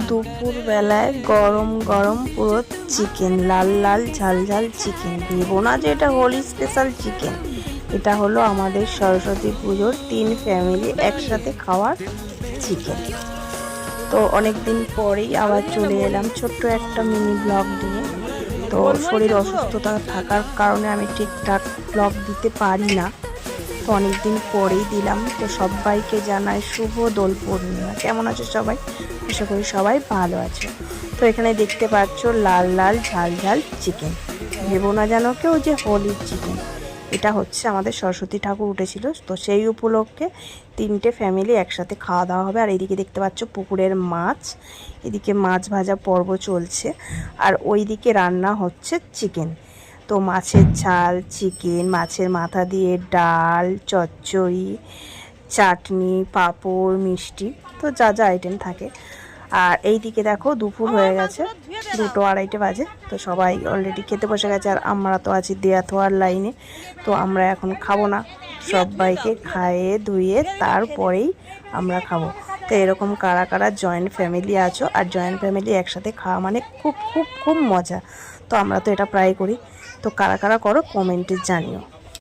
দুপুর বেলায় গরম গরম পুরো চিকেন, লাল লাল ঝাল ঝাল চিকেন। ভেবো না যে এটা হোলি স্পেশাল চিকেন, এটা হলো আমাদের সরস্বতী পুজোর 3 ফ্যামিলি একসাথে খাওয়ার চিকেন। তো অনেক দিন পরেই আবার চলে এলাম ছোট্ট একটা মিনি ব্লগ নিয়ে। তো শরীর অসুস্থতা থাকার কারণে আমি ঠিকঠাক ব্লগ দিতে পারি না, তো অনেকদিন পরেই দিলাম। তো সবাইকে জানাই শুভ দোল পূর্ণিমা। কেমন আছো সবাই? আশা করি সবাই ভালো আছে। তো এখানে দেখতে পাচ্ছ লাল লাল ঝাল ঝাল চিকেন। ভেবো না যেন কেউ যে হোলির চিকেন, এটা হচ্ছে আমাদের সরস্বতী ঠাকুর উঠেছিল, তো সেই উপলক্ষে 3টে ফ্যামিলি একসাথে খাওয়া দাওয়া হবে। আর এইদিকে দেখতে পাচ্ছ পুকুরের মাছ, এদিকে মাছ ভাজা পর্ব চলছে, আর ওইদিকে রান্না হচ্ছে চিকেন। তো মাছের ঝাল, চিকেন, মাছের মাথা দিয়ে ডাল, চচ্চড়ি, চাটনি, পাঁপড়, মিষ্টি, তো যা যা আইটেম থাকে। আর এই দিকে দেখো দুপুর হয়ে গেছে, 2-2:30 বাজে। তো সবাই অলরেডি খেতে বসে গেছে, আর আমরা তো আছি দেয়া থোয়ার লাইনে। তো আমরা এখন খাবো না, সবাইকে খাইয়ে ধুয়ে তারপরেই আমরা খাবো। তো এরকম কারা কারা জয়েন্ট ফ্যামিলি আছো, আর জয়েন্ট ফ্যামিলি একসাথে খাওয়া মানে খুব খুব খুব মজা। তো আমরা তো এটা প্রায় করি। তো কারা কারা করো কমেন্টে জানিও।